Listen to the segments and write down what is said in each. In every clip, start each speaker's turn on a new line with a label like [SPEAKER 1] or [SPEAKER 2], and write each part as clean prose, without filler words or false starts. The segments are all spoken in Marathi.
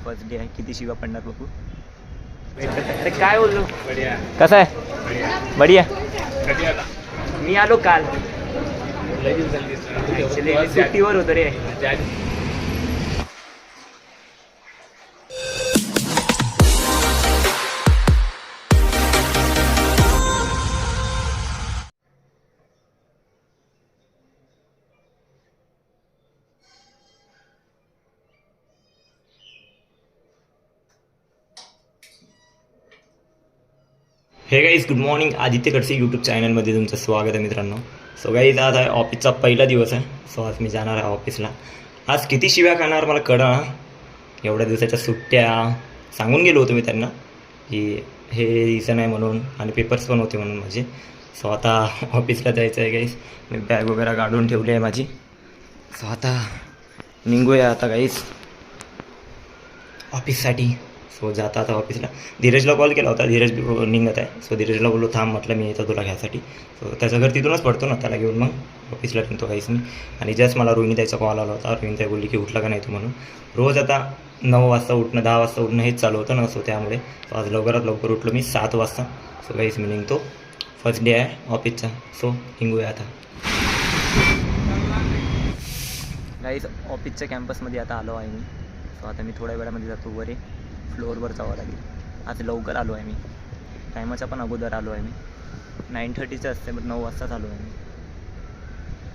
[SPEAKER 1] फर्स्ट डे आहे. किती शिवा पडणार बघू. अरे काय बोललो. कसं आहे. बढिया. मी आलो काल. सुट्टीवर होतो रे. Hey guys good morning. Aditya Kadse YouTube चॅनलमध्ये तुमचं स्वागत आहे मित्रांनो. सो गाईज आज आहे ऑफिसचा पहिला दिवस आहे. सो आज मी जाणार आहे ऑफिसला. आज किती शिव्या खाणार मला कळना. एवढ्या दिवसाच्या सुट्ट्या सांगून गेलो होतो मी त्यांना की हे रिझन आहे म्हणून, आणि पेपर्स पण होते म्हणून माझे. सो आता ऑफिसला जायचं आहे गाईज. मी बॅग वगैरे काढून ठेवली आहे माझी. सो आता निघूया आता गाईज ऑफिससाठी. सो जाता आता ऑफिसला. धीरजला कॉल केला होता. धीरज निघत आहे. सो धीरजला बोललो थांब, म्हटलं मी येतो तुला घ्यायसाठी. सो त्याचं घर तिथूनच पडतो ना, त्याला घेऊन मग ऑफिसला निघतो काहीच मी. आणि जस्ट मला रोहिणीताईचा कॉल आला होता. रोहिणीताई बोलली की उठला का नाही तू म्हणून. रोज आता 9 वाजता उठणं, 10 वाजता उठणं हेच चालू होतं ना. सो त्यामुळे आज लवकरात लवकर उठलो मी 7 वाजता. सो काहीच मी निघतो. फर्स्ट डे आहे ऑफिसचा. सो निघूया आता. गाईज ऑफिसच्या कॅम्पसमध्ये आता आलो आहे मी. सो आता मी थोड्या वेळामध्ये जातो वरे. फ्लोअरवर जावं लागेल. आज लवकर आलो आहे मी. टायमाच्या पण अगोदर आलो आहे मी. 9:30चं असते बट 9 वाजताच आलो आहे मी.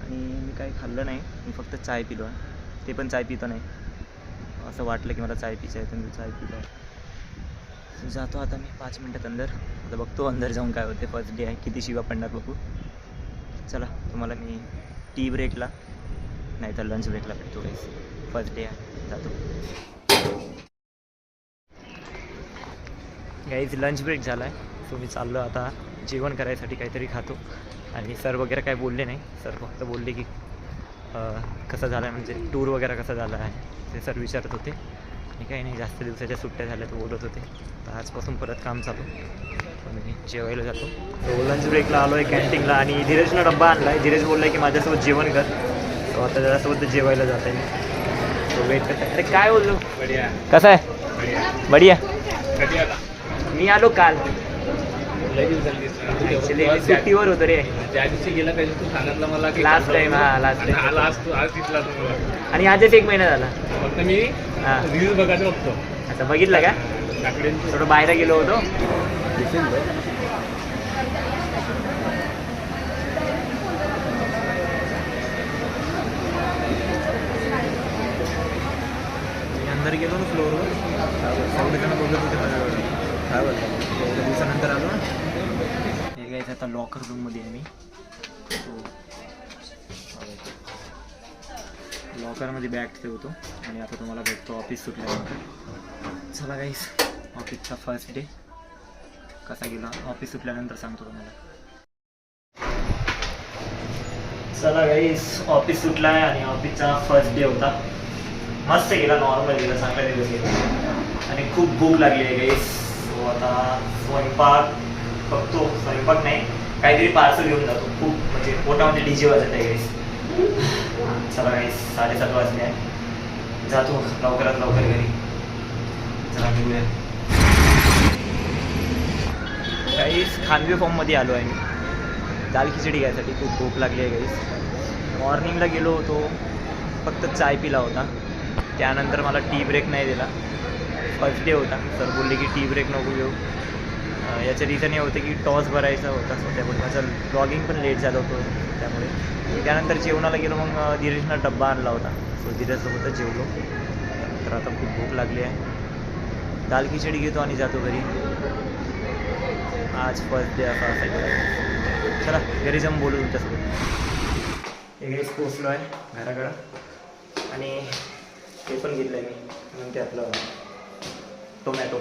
[SPEAKER 1] आणि मी काही खाल्लं नाही. मी फक्त चाय पिलो आहे. ते पण चाय पितो नाही. असं वाटलं की मला चाय पिचं आहे तर मी चाय पिलो आहे. जातो आता मी 5 मिनटात अंदर. आता बघतो अंदर जाऊन काय होते. फर्स्ट डे आहे. किती शिवा पडणार बघू. चला तुम्हाला मी टी ब्रेकला नाही तर लंच ब्रेकला भेटतो गाईस. फर्स्ट डे आहे. जातो गाईज. लंच ब्रेक झाला आहे. सो मी चाललो आता जेवण करायसाठी. काहीतरी खातो. आणि सर वगैरे काय बोलले नाही. सर फक्त बोलले की कसं झालं आहे, म्हणजे टूर वगैरे कसा झाला आहे ते सर विचारत होते. आणि काही नाही, जास्त दिवसाच्या सुट्ट्या झाल्या तर बोलत होते. तर आजपासून परत काम चालू. मी जेवायला जातो. तो लंच ब्रेकला आलो आहे कॅन्टीनला. आणि धीरजनं डब्बा आणला आहे. धीरज बोलला आहे की माझ्यासोबत जेवण कर. सो आता त्याच्यासोबत जेवायला जात आहे मी. तो वेट करत आहे. अरे काय बोललो. बढिया. कसं आहे. बढिया. मी आलो काल. सुट्टीवर होतो रे.
[SPEAKER 2] ज्या दिवशी गेला त्या दिवशी तू सांगितलं मला की
[SPEAKER 1] लास्ट टाइम. हा लास्ट टाइम.
[SPEAKER 2] आला आज तू आज दिसला तू मला.
[SPEAKER 1] आणि आजच 1 महिना झाला.
[SPEAKER 2] फक्त मी रील बघायचं बघतो.
[SPEAKER 1] अच्छा बघितलं का. थोडं बाहेर गेलो होतो. अंदर गेलो ना फ्लोअरवर. सगळेजण बघत होते माझ्याकडे. काय बोलतो. एवढ्या दिवसानंतर आलो ना. हे गायचं आता लॉकर रूममध्ये आहे मी. लॉकरमध्ये बॅग ठेवतो. आणि आता तुम्हाला भेटतो ऑफिस सुटल्यानंतर. चला गाईस ऑफिसचा फर्स्ट डे कसा गेला ऑफिस सुटल्यानंतर सांगतो तुम्हाला. चला गाईस ऑफिस सुटला आहे. आणि ऑफिसचा फर्स्ट डे होता. मस्त गेला. नॉर्मल गेला. चांगला दिवस गेला. आणि खूप भूक लागली आहे गाईस. सो आता स्वयंपाक बघतो. स्वयंपाक नाही, काहीतरी पार्सल घेऊन जातो. खूप म्हणजे पोटामध्ये डीजे वाजत आहे गाईस. चला गाईस 7:30 वाजले आहे. जातो लवकरात लवकर घरी. चला निघूया. गाईस खानवे फॉर्ममध्ये आलो आहे मी दाल खिचडी घ्यायसाठी. खूप भूक लागली आहे गाईस. मॉर्निंगला गेलो होतो, फक्त चाय पिला होता. त्यानंतर मला टी ब्रेक नाही दिला. फर्स्ट डे होता. सर बोलले की टी ब्रेक नको घेऊ. याचं रिझन हे होतं की टॉस भरायचा होता. सो त्यामुळे माझं ब्लॉगिंग पण लेट झालं होतं. त्यामुळे त्यानंतर जेवणाला गेलो. मग धीरजनं डब्बा आणला होता. सो धीरजसोबतच जेवलो. तर आता खूप भूक लागली आहे. दाल खिचडी घेतो आणि जातो घरी. आज फर्स्ट डे असा असायचं. चला घरी जाऊन बोलू तुमच्यासोबत. एकच पोचलो आहे घराकडं. आणि हे पण घेतलं आहे मी. मग ते आपलं टोमॅटो.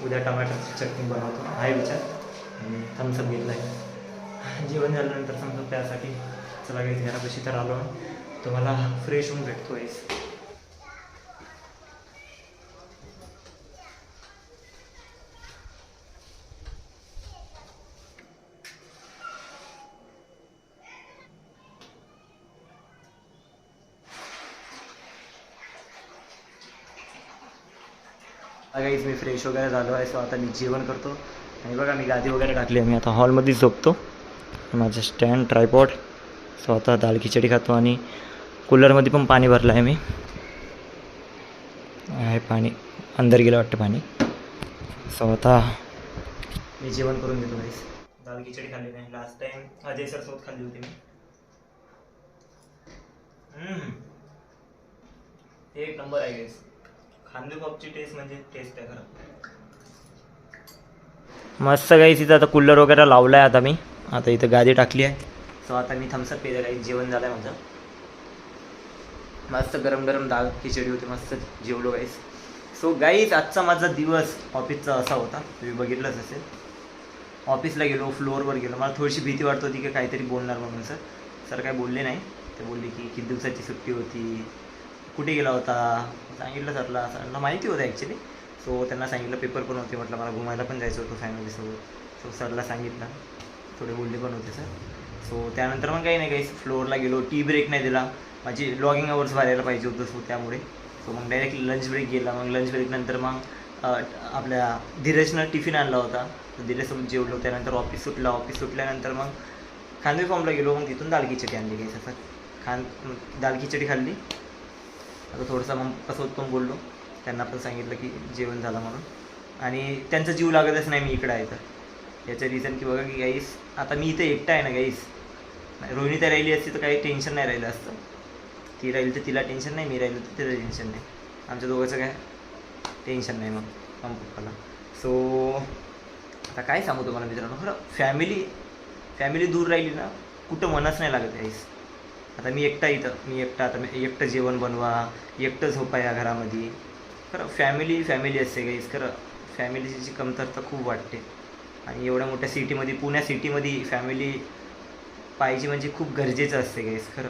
[SPEAKER 1] उद्या टमाटरची चटणी बनवतो आहे विचार. आणि थम्सअप घेतला आहे. जेवण झाल्यानंतर थम्सअप त्यासाठी. चला काही घरापाशी तर आलो. तुम्हाला फ्रेश होऊन भेटतो आहे. काहीच मी फ्रेश वगैरे झालो आहे. सो आता मी जेवण करतो. आणि बघा मी गादी वगैरे टाकली आहे. मी आता हॉलमध्येच झोपतो. माझं स्टँड ट्रायपॉड. सो आता दाल खिचडी खातो. आणि कूलरमध्ये पण पाणी भरलं आहे मी. आहे पाणी अंदर गेलं वाटतं पाणी. सो आता मी जेवण करून घेतो गाईस. दाल खिचडी खाल्ली नाही. लास्ट टाइम अजय सर सोबत खाल्ली होती मी. एक नंबर आहे गाईस. खांदे पॉपची टेस्ट म्हणजे टेस्ट आहे खरं. मस्त गाईस. इथं आता कूलर वगैरे लावला आहे. आता मी आता इथं गादी टाकली आहे. सो आता मी थम्सअप पिलं गाईस. जेवण झालं आहे माझं. मस्त गरम गरम दाल खिचडी होती. मस्त जेवलो गाईस. सो गाईस आजचा माझा दिवस ऑफिसचा असा होता. तुम्ही बघितलंच असेल. ऑफिसला गेलो, फ्लोअरवर गेलो. मला थोडीशी भीती वाटत होती की काहीतरी बोलणार म्हणून. सर काय बोलले नाही. ते बोलले की किती दिवसाची सुट्टी होती, कुठे गेला होता. सांगितलं सरला माहिती होतं ॲक्च्युली. सो त्यांना सांगितलं पेपर पण होते. म्हटलं मला घुमायला पण जायचं होतं फॅमिलीसोबत. सो सरला सांगितलं. थोडे बोलले पण होते सर. सो त्यानंतर मग काही नाही काही फ्लोअरला गेलो. टी ब्रेक नाही दिला. माझी लॉगिंग अवर्स भरायला पाहिजे होतं. सो त्यामुळे सो मग डायरेक्ट लंच ब्रेक गेला. मग लंच ब्रेकनंतर मग आपल्या धीरजनं टिफिन आणला होता. तर धीरजसोबत जेवलो. त्यानंतर ऑफिस सुटला. ऑफिस सुटल्यानंतर मग खानवे फॉर्मला गेलो. मग तिथून दाल खिचडी आणली काही असं दाल खिचडी खाल्ली. आता थोडंसं मग कसं पण बोललो. त्यांना पण सांगितलं की जेवण झालं म्हणून. आणि त्यांचा जीव लागतच नाही मी इकडं आहे तर. याचं रिझन की बघा की गाईस आता मी इथे एकटा आहे ना गाईस. रोहिणी तर राहिली असती तर काही टेन्शन नाही राहिलं असतं. ती राहील तर तिला टेन्शन नाही, मी राहिलो तर तिला टेन्शन नाही. आमच्या दोघांचं काय टेन्शन नाही मग पप्पाला. सो आता काय सांगू तुम्हाला मित्रांनो. खरं फॅमिली दूर राहिली ना कुठं मनच नाही लागत गाईस. आता मी एकटा इथं. आता मी एकटं जेवण बनवा, एकटं झोपा या घरामध्ये. खरं फॅमिली असते गाईस. खरं फॅमिलीची कमतरता खूप वाटते. आणि एवढ्या मोठ्या सिटीमध्ये, पुण्या सिटीमध्ये फॅमिली पाहिजे म्हणजे खूप गरजेचं असते गाईस खरं.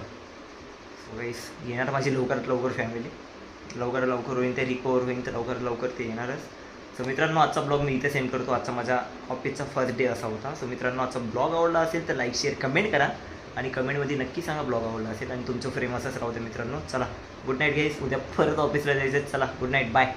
[SPEAKER 1] सो गाईस येणार माझी लवकरात लवकर फॅमिली. लवकरात लवकर होईन ते रिकवर होईन तर लवकरात लवकर ते येणारच. सो मित्रांनो आजचा ब्लॉग मी इथे सेंड करतो. आजचा माझा ऑफिसचा फर्स्ट डे असा होता. सो मित्रांनो आजचा ब्लॉग आवडला असेल तर लाईक शेअर कमेंट करा. आणि कमेंटमध्ये नक्की सांगा ब्लॉग आवडला असेल. आणि तुमचं फ्रेम असंच राहू दे मित्रांनो. चला गुड नाईट गाईस. उद्या परत ऑफिसला जायचं. चला गुड नाईट बाय.